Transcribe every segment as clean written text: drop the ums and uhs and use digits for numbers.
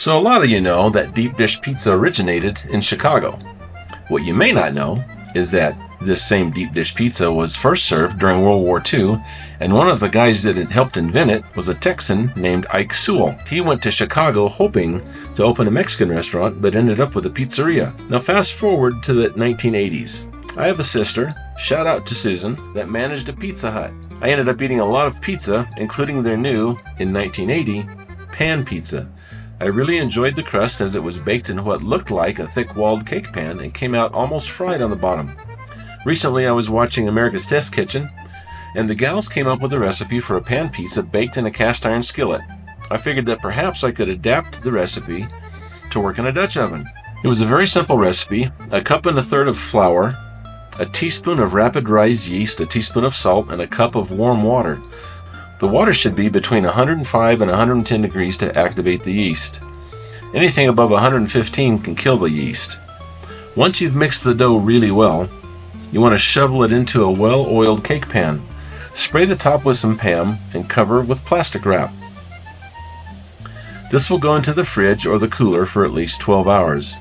So a lot of you know that deep dish pizza originated in Chicago. What you may not know is that this same deep dish pizza was first served during World War II, and one of the guys that had helped invent it was a Texan named Ike Sewell. He went to Chicago hoping to open a Mexican restaurant, but ended up with a pizzeria. Now fast forward to the 1980s. I have a sister, shout out to Susan, that managed a Pizza Hut. I ended up eating a lot of pizza, including their new, in 1980, pan pizza. I really enjoyed the crust as it was baked in what looked like a thick-walled cake pan and came out almost fried on the bottom. Recently I was watching America's Test Kitchen, and the gals came up with a recipe for a pan pizza baked in a cast iron skillet. I figured that perhaps I could adapt the recipe to work in a Dutch oven. It was a very simple recipe: a cup and a third of flour, a teaspoon of rapid rise yeast, a teaspoon of salt, and a cup of warm water. The water should be between 105 and 110 degrees to activate the yeast. Anything above 115 can kill the yeast. Once you've mixed the dough really well, you want to shovel it into a well-oiled cake pan. Spray the top with some Pam and cover with plastic wrap. This will go into the fridge or the cooler for at least 12 hours.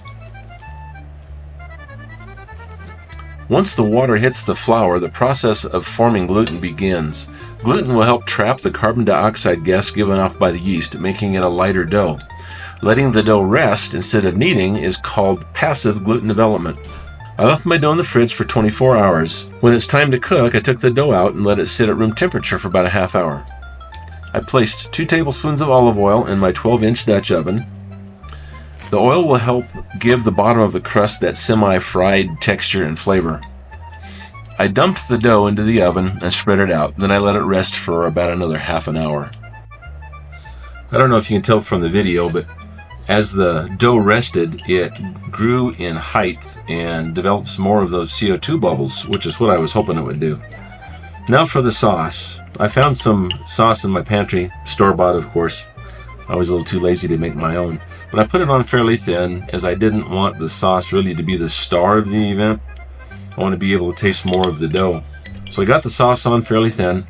Once the water hits the flour, the process of forming gluten begins. Gluten will help trap the carbon dioxide gas given off by the yeast, making it a lighter dough. Letting the dough rest instead of kneading is called passive gluten development. I left my dough in the fridge for 24 hours. When it's time to cook, I took the dough out and let it sit at room temperature for about a half hour. I placed 2 tablespoons of olive oil in my 12-inch Dutch oven. The oil will help give the bottom of the crust that semi-fried texture and flavor. I dumped the dough into the oven and spread it out. Then I let it rest for about another half an hour. I don't know if you can tell from the video, but as the dough rested, it grew in height and developed some more of those CO2 bubbles, which is what I was hoping it would do. Now for the sauce. I found some sauce in my pantry, store-bought of course. I was a little too lazy to make my own. But I put it on fairly thin, as I didn't want the sauce really to be the star of the event. I want to be able to taste more of the dough. So I got the sauce on fairly thin.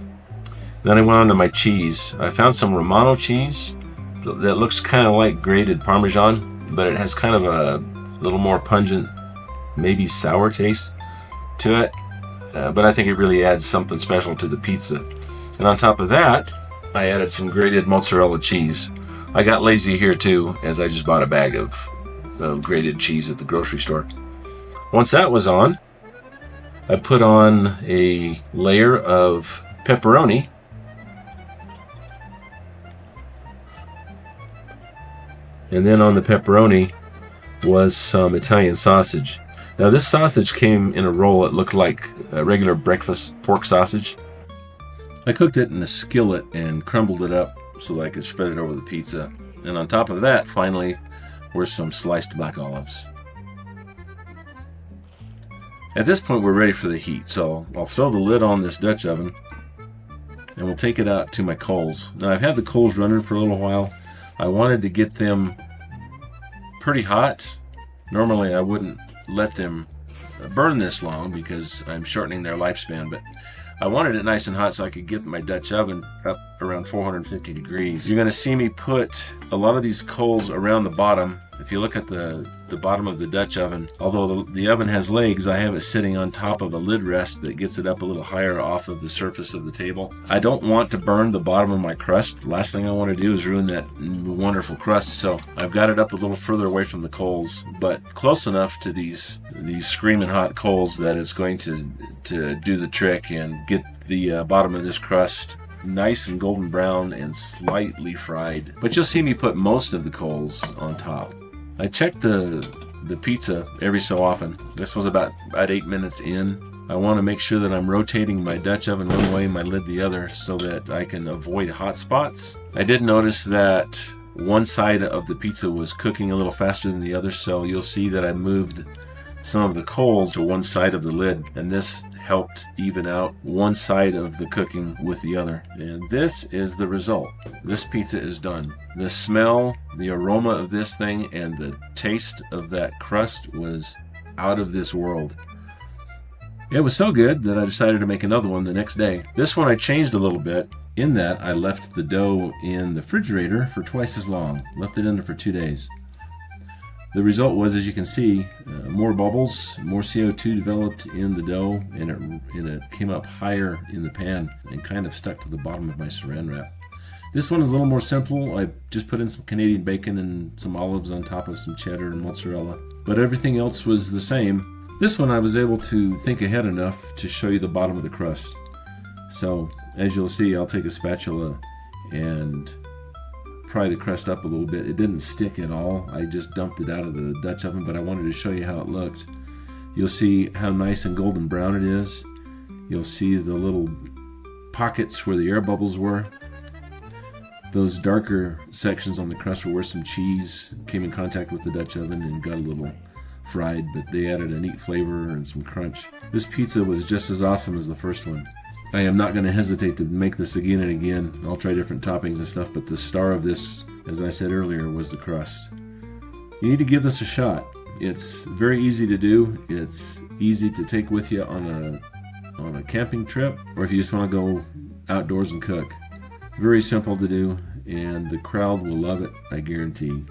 Then I went on to my cheese. I found some Romano cheese that looks kind of like grated Parmesan, but it has kind of a little more pungent, maybe sour taste to it. But I think it really adds something special to the pizza. And on top of that, I added some grated mozzarella cheese. I got lazy here too, as I just bought a bag of grated cheese at the grocery store. Once that was on, I put on a layer of pepperoni. And then on the pepperoni was some Italian sausage. Now this sausage came in a roll that looked like a regular breakfast pork sausage. I cooked it in a skillet and crumbled it up so that I could spread it over the pizza. And on top of that, finally, were some sliced black olives. At this point, we're ready for the heat, so I'll throw the lid on this Dutch oven and we'll take it out to my coals. Now, I've had the coals running for a little while. I wanted to get them pretty hot. Normally, I wouldn't let them burn this long because I'm shortening their lifespan, but I wanted it nice and hot so I could get my Dutch oven up around 450 degrees. You're going to see me put a lot of these coals around the bottom. If you look at the bottom of the Dutch oven, although the oven has legs, I have it sitting on top of a lid rest that gets it up a little higher off of the surface of the table. I don't want to burn the bottom of my crust. The last thing I want to do is ruin that wonderful crust, so I've got it up a little further away from the coals, but close enough to these screaming hot coals that it's going to do the trick and get the bottom of this crust nice and golden brown and slightly fried. But you'll see me put most of the coals on top. I check the pizza every so often. This was about 8 minutes in. I want to make sure that I'm rotating my Dutch oven one way and my lid the other so that I can avoid hot spots. I did notice that one side of the pizza was cooking a little faster than the other, so you'll see that I moved some of the coals to one side of the lid, and this helped even out one side of the cooking with the other. And this is the result. This pizza is done. The smell, the aroma of this thing, and the taste of that crust was out of this world. It was so good that I decided to make another one the next day. This one I changed a little bit. In that, I left the dough in the refrigerator for twice as long. Left it in there for 2 days. The result was, as you can see, more bubbles, more CO2 developed in the dough, and it came up higher in the pan and kind of stuck to the bottom of my saran wrap. This one is a little more simple. I just put in some Canadian bacon and some olives on top of some cheddar and mozzarella, but everything else was the same. This one I was able to think ahead enough to show you the bottom of the crust. So, as you'll see, I'll take a spatula and pry the crust up a little bit. It didn't stick at all. I just dumped it out of the Dutch oven, but I wanted to show you how it looked. You'll see how nice and golden brown it is. You'll see the little pockets where the air bubbles were. Those darker sections on the crust were where some cheese came in contact with the Dutch oven and got a little fried, but they added a neat flavor and some crunch. This pizza was just as awesome as the first one. I am not going to hesitate to make this again and again. I'll try different toppings and stuff, but the star of this, as I said earlier, was the crust. You need to give this a shot. It's very easy to do. It's easy to take with you on a camping trip, or if you just want to go outdoors and cook. Very simple to do, and the crowd will love it, I guarantee.